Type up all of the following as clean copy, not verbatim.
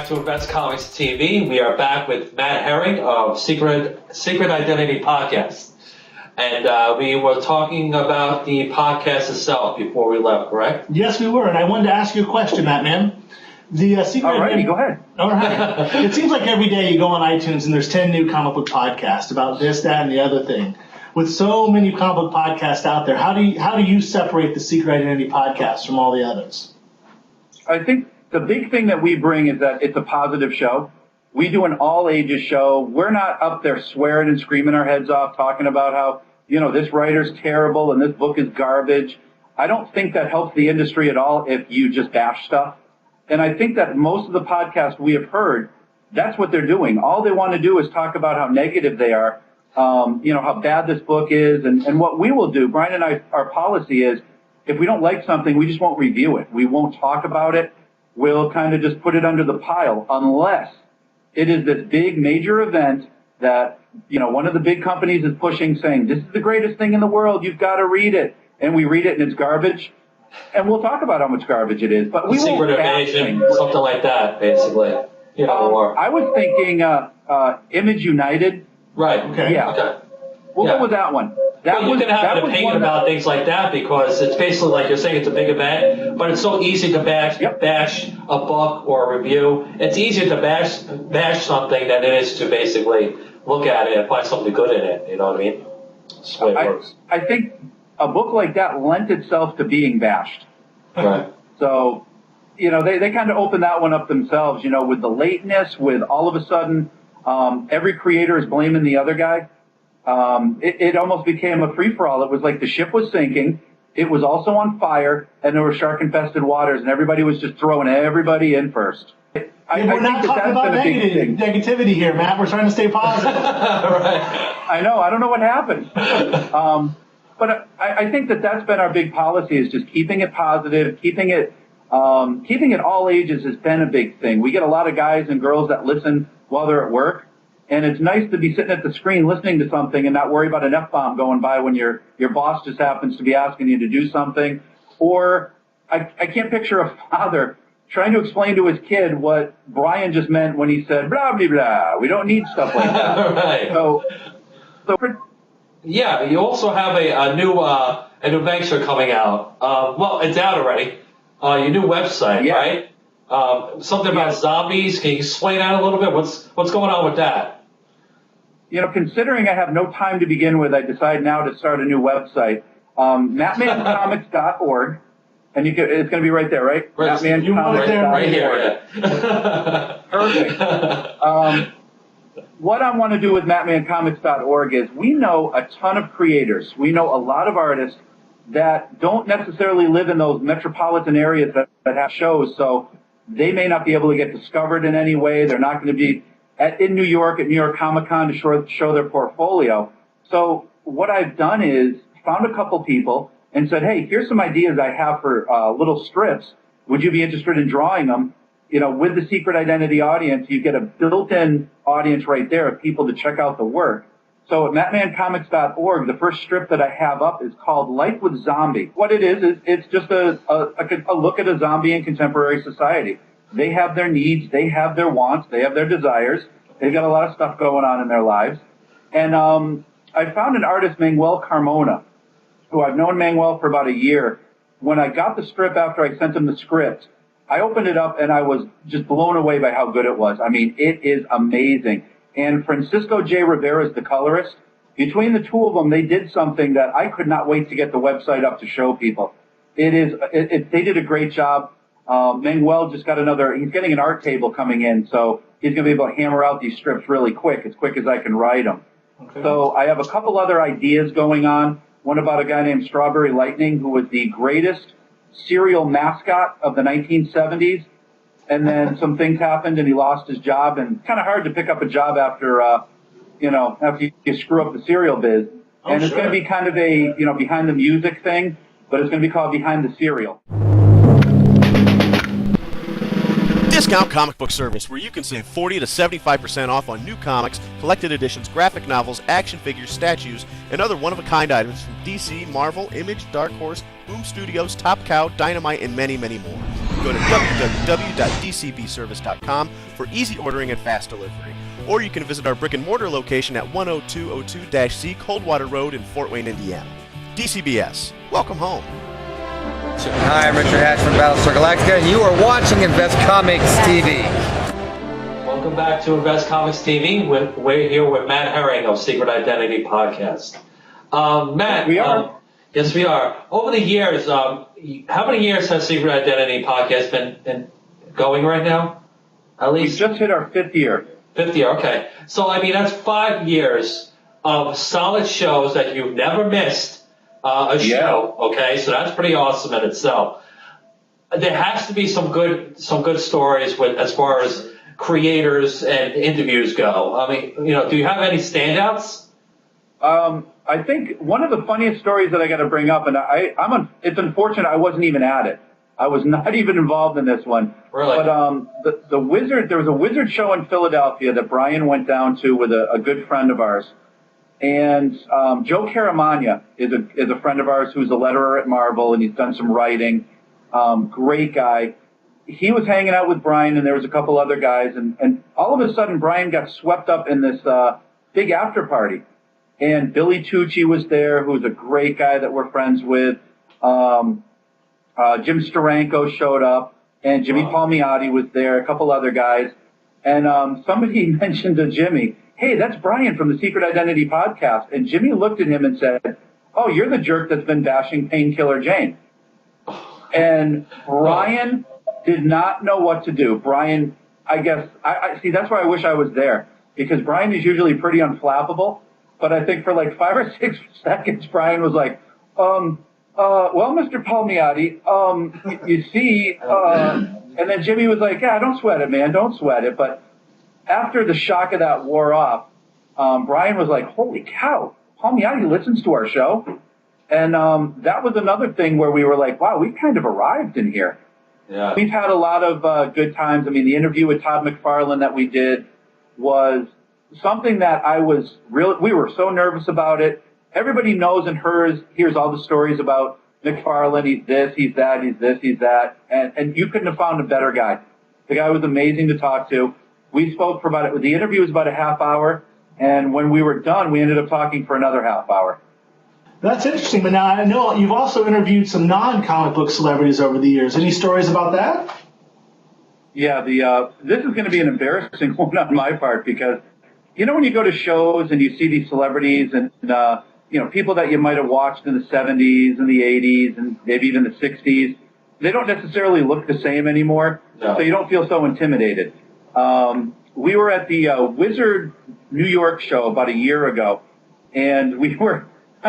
back to InvestComics TV. We are back with Matt Herring of Secret Identity Podcast. And we were talking about the podcast itself before we left, correct? Yes, we were. And I wanted to ask you a question, Matt, man. The Secret Identity... go ahead. All right. It seems like every day you go on iTunes and there's 10 new comic book podcasts about this, that, and the other thing. With so many comic book podcasts out there, how do you separate the Secret Identity Podcast from all the others? I think the big thing that we bring is that it's a positive show. We do an all-ages show. We're not up there swearing and screaming our heads off, talking about how, this writer's terrible and this book is garbage. I don't think that helps the industry at all if you just bash stuff. And I think that most of the podcasts we have heard, that's what they're doing. All they want to do is talk about how negative they are, how bad this book is. And what we will do, Brian and I, our policy is if we don't like something, we just won't review it. We won't talk about it. We'll kind of just put it under the pile unless it is this big major event that, one of the big companies is pushing, saying, this is the greatest thing in the world. You've got to read it. And we read it and it's garbage. And we'll talk about how much garbage it is. But we won't Secret Invasion, something like that, basically. Or... I was thinking Image United. Right. Okay. Yeah. Okay. We'll go with that one. You can have an opinion about things like that because it's basically like you're saying it's a big event, but it's so easy to bash a book or a review. It's easier to bash something than it is to basically look at it and find something good in it. You know what I mean? That's the way it works. I think a book like that lent itself to being bashed. Right. So, they kind of opened that one up themselves, with the lateness, with all of a sudden every creator is blaming the other guy. It almost became a free-for-all. It was like the ship was sinking, it was also on fire, and there were shark-infested waters, and everybody was just throwing everybody in first. We're not talking about negativity here, Matt. We're trying to stay positive. Right. I know. I don't know what happened. But I think that's been our big policy is just keeping it positive, keeping it all ages has been a big thing. We get a lot of guys and girls that listen while they're at work. And it's nice to be sitting at the screen listening to something and not worry about an F-bomb going by when your boss just happens to be asking you to do something. Or I can't picture a father trying to explain to his kid what Brian just meant when he said, blah, blah, blah. We don't need stuff like that. Right. So yeah, you also have a new venture coming out. Well, it's out already. Your new website, right? Something about zombies. Can you explain that a little bit? What's going on with that? Considering I have no time to begin with, I decide now to start a new website. MattmanComics.org. And it's going to be right there, right? MattmanComics.org. Right here. Yeah. Perfect. What I want to do with MattmanComics.org is we know a ton of creators. We know a lot of artists that don't necessarily live in those metropolitan areas that have shows, so they may not be able to get discovered in any way. They're not going to be in New York at New York Comic Con to show their portfolio. So what I've done is found a couple people and said, hey, here's some ideas I have for little strips. Would you be interested in drawing them? With the Secret Identity audience, you get a built-in audience right there of people to check out the work. So at MattmanComics.org, the first strip that I have up is called Life with Zombie. What it is it's just a look at a zombie in contemporary society. They have their needs, they have their wants, they have their desires. They've got a lot of stuff going on in their lives. And I found an artist, Manuel Carmona, who I've known Manuel for about a year. When I got the strip after I sent him the script, I opened it up and I was just blown away by how good it was. I mean, it is amazing. And Francisco J. Rivera is the colorist. Between the two of them, they did something that I could not wait to get the website up to show people. They did a great job. Manuel just got he's getting an art table coming in, so he's going to be able to hammer out these strips really quick, as quick as I can write them. Okay. So I have a couple other ideas going on. One about a guy named Strawberry Lightning, who was the greatest cereal mascot of the 1970s. And then some things happened and he lost his job, and kind of hard to pick up a job after, after you screw up the cereal biz. And it's going to be kind of a, behind the music thing, but it's going to be called Behind the Cereal. Discount Comic Book Service, where you can save 40 to 75% off on new comics, collected editions, graphic novels, action figures, statues, and other one-of-a-kind items from DC, Marvel, Image, Dark Horse, Boom Studios, Top Cow, Dynamite, and many, many more. go to www.dcbservice.com for easy ordering and fast delivery. Or you can visit our brick-and-mortar location at 10202-C Coldwater Road in Fort Wayne, Indiana. DCBS, welcome home. Hi, I'm Richard Hatch from Battlestar Galactica, and you are watching InvestComics TV. Welcome back to InvestComics TV. We're here with Matt Herring of Secret Identity Podcast. Matt, we are. Yes, we are. Over the years, how many years has Secret Identity Podcast been going right now? At least We just hit our 5th year. 5th year, okay. So, I mean, that's 5 years of solid shows that you've never missed a show, okay? So that's pretty awesome in itself. There has to be some good stories as far as creators and interviews go. I mean, do you have any standouts? I think one of the funniest stories that I got to bring up, and it's unfortunate I wasn't even at it. I was not even involved in this one. Really? But there was a Wizard show in Philadelphia that Brian went down to with a good friend of ours. And Joe Caramagna is a friend of ours who's a letterer at Marvel, and he's done some writing. Great guy. He was hanging out with Brian, and there was a couple other guys. And all of a sudden, Brian got swept up in this big after party. And Billy Tucci was there, who's a great guy that we're friends with. Jim Steranko showed up, and Jimmy Palmiotti was there, a couple other guys. And somebody mentioned to Jimmy, hey, that's Brian from the Secret Identity Podcast. And Jimmy looked at him and said, oh, you're the jerk that's been bashing Painkiller Jane. And Brian did not know what to do. Brian, I guess, I see, that's why I wish I was there, because Brian is usually pretty unflappable. But I think for like 5 or 6 seconds, Brian was like, well, Mr. Palmiotti, you see, and then Jimmy was like, yeah, don't sweat it, man, don't sweat it. But after the shock of that wore off, Brian was like, holy cow, Palmiotti listens to our show. And that was another thing where we were like, wow, we've kind of arrived in here. Yeah. We've had a lot of good times. I mean, the interview with Todd McFarlane that we did was something that we were so nervous about it. Everybody knows and hears all the stories about McFarlane. He's this, he's that, he's this, he's that. And you couldn't have found a better guy. The guy was amazing to talk to. We spoke for the interview was about a half hour. And when we were done, we ended up talking for another half hour. That's interesting. But now I know you've also interviewed some non-comic book celebrities over the years. Any stories about that? Yeah, this is going to be an embarrassing one on my part, because when you go to shows and you see these celebrities and, people that you might have watched in the 70s and the 80s and maybe even the 60s, they don't necessarily look the same anymore. No. So you don't feel so intimidated. We were at the Wizard New York show about a year ago, and I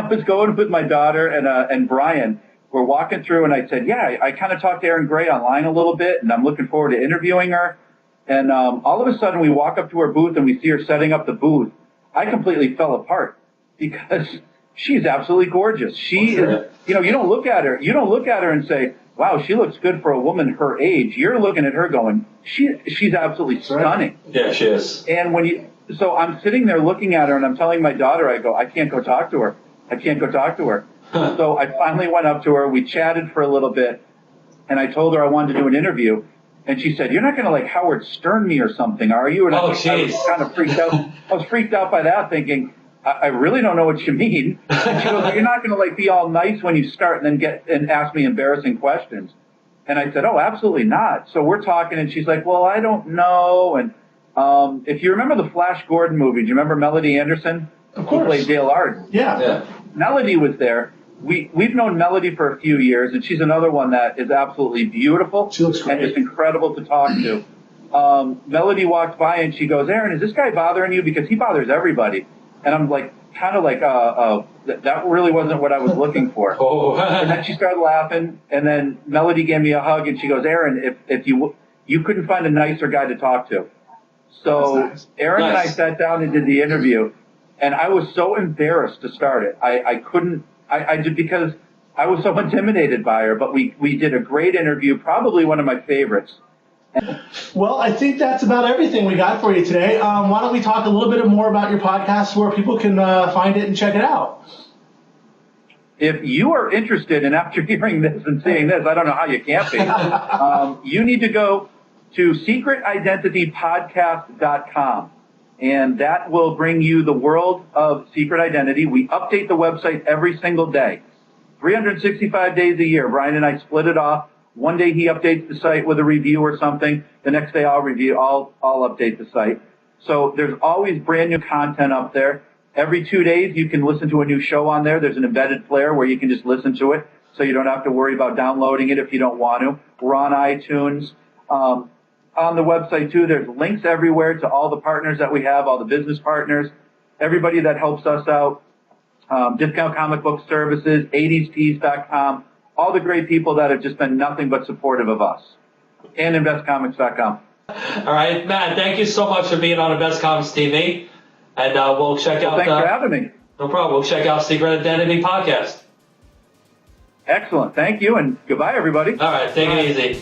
was going with my daughter and Brian. We're walking through, and I said, yeah, I kind of talked to Erin Gray online a little bit, and I'm looking forward to interviewing her. And all of a sudden, we walk up to her booth, and we see her setting up the booth. I completely fell apart because she's absolutely gorgeous. She is, you don't look at her and say, wow, she looks good for a woman her age. You're looking at her going, she's absolutely stunning. Yeah, she is. And so I'm sitting there looking at her, and I'm telling my daughter, I go, I can't go talk to her. So I finally went up to her. We chatted for a little bit, and I told her I wanted to do an interview. And she said, you're not going to like Howard Stern me or something, are you? And I was kind of freaked out. I was freaked out by that, thinking, I really don't know what you mean. And she goes, you're not going to like be all nice when you start and then ask me embarrassing questions. And I said, oh, absolutely not. So we're talking, and she's like, well, I don't know. And if you remember the Flash Gordon movie, do you remember Melody Anderson? Of course. Who played Dale Arden? Yeah. Melody was there. We've known Melody for a few years, and she's another one that is absolutely beautiful. She looks great. And just incredible to talk to. Melody walked by, and she goes, Aaron, is this guy bothering you? Because he bothers everybody. And I'm like, that really wasn't what I was looking for. Oh. And then she started laughing, and then Melody gave me a hug, and she goes, Aaron, if you couldn't find a nicer guy to talk to. So nice. Aaron and I sat down and did the interview, and I was so embarrassed to start it. I did because I was so intimidated by her, but we did a great interview, probably one of my favorites. Well, I think that's about everything we got for you today. Why don't we talk a little bit more about your podcast where people can find it and check it out? if you are interested, and after hearing this and seeing this, I don't know how you can't be, you need to go to secretidentitypodcast.com, and that will bring you the world of secret identity. We update the website every single day, 365 days a year. Brian and I split it off. One day he updates the site with a review or something. The next day I'll update the site. So there's always brand new content up there. Every 2 days you can listen to a new show on there. There's an embedded player where you can just listen to it, so you don't have to worry about downloading it if you don't want to. We're on iTunes. On the website too, there's links everywhere to all the partners that we have, all the business partners, everybody that helps us out. Discount Comic Book Services, 80stees.com, all the great people that have just been nothing but supportive of us, and InvestComics.com. All right, Matt, thank you so much for being on InvestComics TV, and we'll check out. Thanks for having me. No problem. We'll check out Secret Identity Podcast. Excellent. Thank you, and goodbye, everybody. All right, take it easy.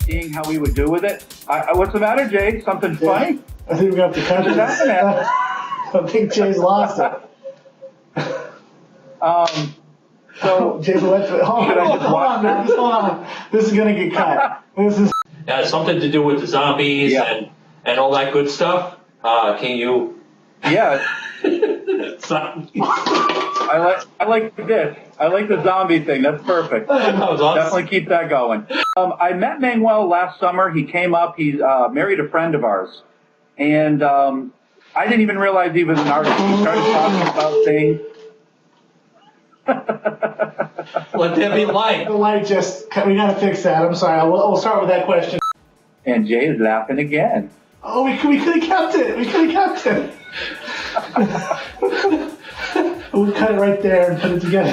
Seeing how we would do with it. What's the matter, Jay? Something funny? I think we're going to have to cut this. I think Jay's lost it. So Jay's hold on, man. Just hold on. This is going to get cut. This is. Yeah, it's something to do with the zombies and all that good stuff. Can you? Yeah. I like this. I like the zombie thing. That's perfect. That was awesome. Definitely keep that going. I met Manuel last summer. He came up. He's married a friend of ours. And I didn't even realize he was an artist. We started talking about things. Let there be light. The light just, we got to fix that. I'm sorry. We'll start with that question. And Jay is laughing again. Oh, we could have kept it. We could have kept it. We'll cut it right there and put it together.